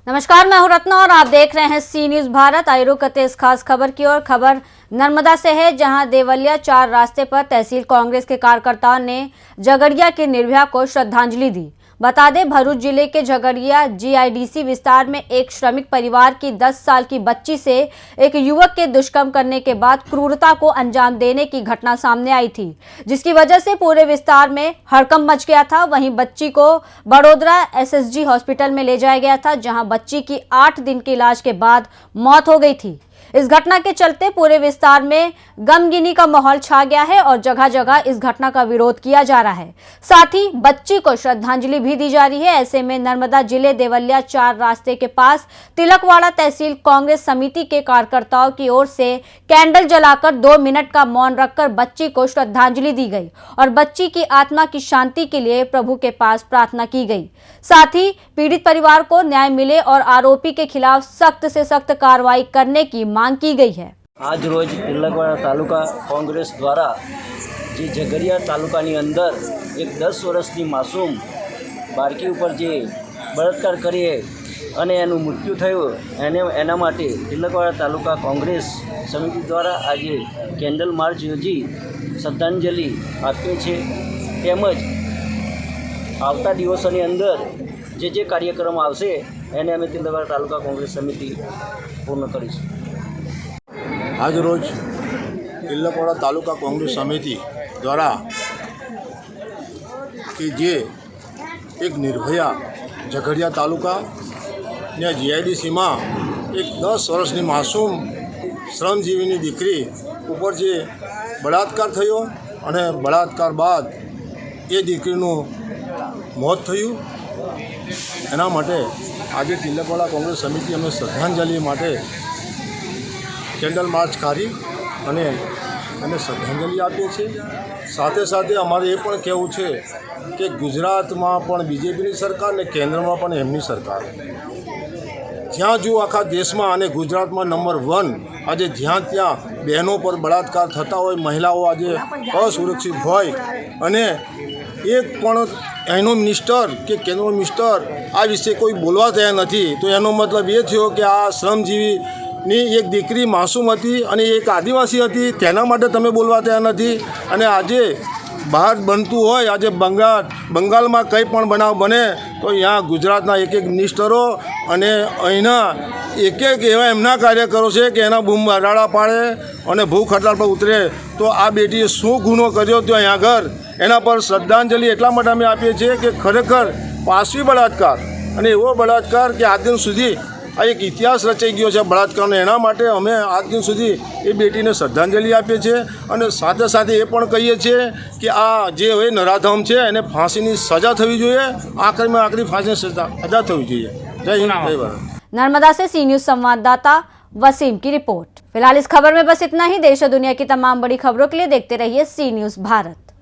नमस्कार, मैं हूं रत्ना और आप देख रहे हैं सी न्यूज भारत। आइए रुक करते इस खास खबर की ओर। खबर नर्मदा से है, जहां देवलिया 4 रास्ते पर तहसील कांग्रेस के कार्यकर्ताओं ने झगड़िया की निर्भया को श्रद्धांजलि दी। बता दें, भरूच जिले के झगड़िया जीआईडीसी विस्तार में एक श्रमिक परिवार की 10 साल की बच्ची से एक युवक के दुष्कर्म करने के बाद क्रूरता को अंजाम देने की घटना सामने आई थी, जिसकी वजह से पूरे विस्तार में हड़कंप मच गया था। वहीं बच्ची को बड़ोदरा एसएसजी हॉस्पिटल में ले जाया गया था, जहां बच्ची की 8 दिन के इलाज के बाद मौत हो गई थी। इस घटना के चलते पूरे विस्तार में गमगीनी का माहौल छा गया है और जगह जगह इस घटना का विरोध किया जा रहा है। साथ ही बच्ची को श्रद्धांजलि भी दी जा रही है। ऐसे में नर्मदा जिले देवलिया 4 रास्ते के पास तिलकवाड़ा तहसील कांग्रेस समिति के कार्यकर्ताओं की ओर से कैंडल जलाकर 2 मिनट का मौन रखकर बच्ची को श्रद्धांजलि दी गई और बच्ची की आत्मा की शांति के लिए प्रभु के पास प्रार्थना की गई। साथ ही पीड़ित परिवार को न्याय मिले और आरोपी के खिलाफ सख्त से सख्त कार्रवाई करने की मांग की गई है। आज रोज तिलकवाड़ा तालुका कांग्रेस द्वारा जे झगड़िया तालुकानी अंदर एक 10 वर्षनी मासूम बाળકી ઉપર જે બળાત્કાર કરીએ અને એનું મૃત્યુ થયું એના માટે तिलकवाड़ा તાલુકા કોંગ્રેસ સમિતિ દ્વારા આજે કેન્ડલ માર્ચ યોજી શ્રદ્ધાંજલિ આપીએ છે। તેમજ આવતા દિવસોની અંદર જે કાર્યક્રમ આવશે એને અમે तिलकवाड़ा તાલુકા કોંગ્રેસ સમિતિ પૂર્ણ કરીશું। आज रोज तिलकवाड़ा तालुका कांग्रेस समिति द्वारा कि जे एक निर्भया झगड़िया तालुका ने जीआईडीसी में एक 10 वर्षनी मासूम श्रमजीवी दीकरी ऊपर जे बलात्कार थयो अने बलात्कार बाद ए दीकरीनु मौत थयुं एना माटे आज तिलकवाड़ा कांग्रेस समिति अमे श्रद्धांजलि माटे कैंडल मार्च काढ़ी अने श्रद्धांजलि आपीए छीए। साथे साथे अमारे ए पण कहेवुं छे कि गुजरात में पण बीजेपी सरकार ने केंद्र में पण एमनी सरकार ज्यां जो आखा देश में अने गुजरात में नंबर 1 आज ज्यां त्यां बहनों पर बलात्कार थता होय, महिलाओं आज असुरक्षित होय अने एक पण एनो मिनिस्टर के केंद्र मिनिस्टर आ विषे कोई बोलवा तैयार नहीं। तो एनो मतलब ये थयो कि आ श्रमजीवी नी एक दीकरी मासूम थी अने एक आदिवासी थी, तेना माटे तमे बोलवा तैयार नहीं। अने आजे बहार बनतुं होय, आजे बंगाल में कई पण बनाव बने तो यहाँ गुजरातना एक मिनिस्टरों अने अहींना एक एवा एमना कार्यकरो छे कि एना बूम राड़ा पाड़े अने भूख हड़ताल पर उतरे। तो आ बेटीए शुं गुनो कर्यो तो यहाँ घर एना पर श्रद्धांजलि एटला माटे अमे आपीए छीए कि खरेखर पाशवी बलात्कार अने एवो बलात्कार कि आज दिन सुधी आ एक इतिहास रचाई गयो है बलात्कार। एना माटे अमे आज दिन सुधी ए बेटीने श्रद्धांजलि आपीए छीए अने साथे साथे ए पण कहीए छीए कि आ जे होय नराधम छे एने फांसीनी सजा थवी जोईए, आखरी में आखरी फांसीनी सजा थवी जोईए। जय हिंद, जय भारत। नर्मदा से सी न्यूज संवाददाता वसीम की रिपोर्ट। फिलहाल इस खबर में बस इतना ही। देश और दुनिया की तमाम बड़ी खबरों के लिए देखते रहिए सी न्यूज भारत।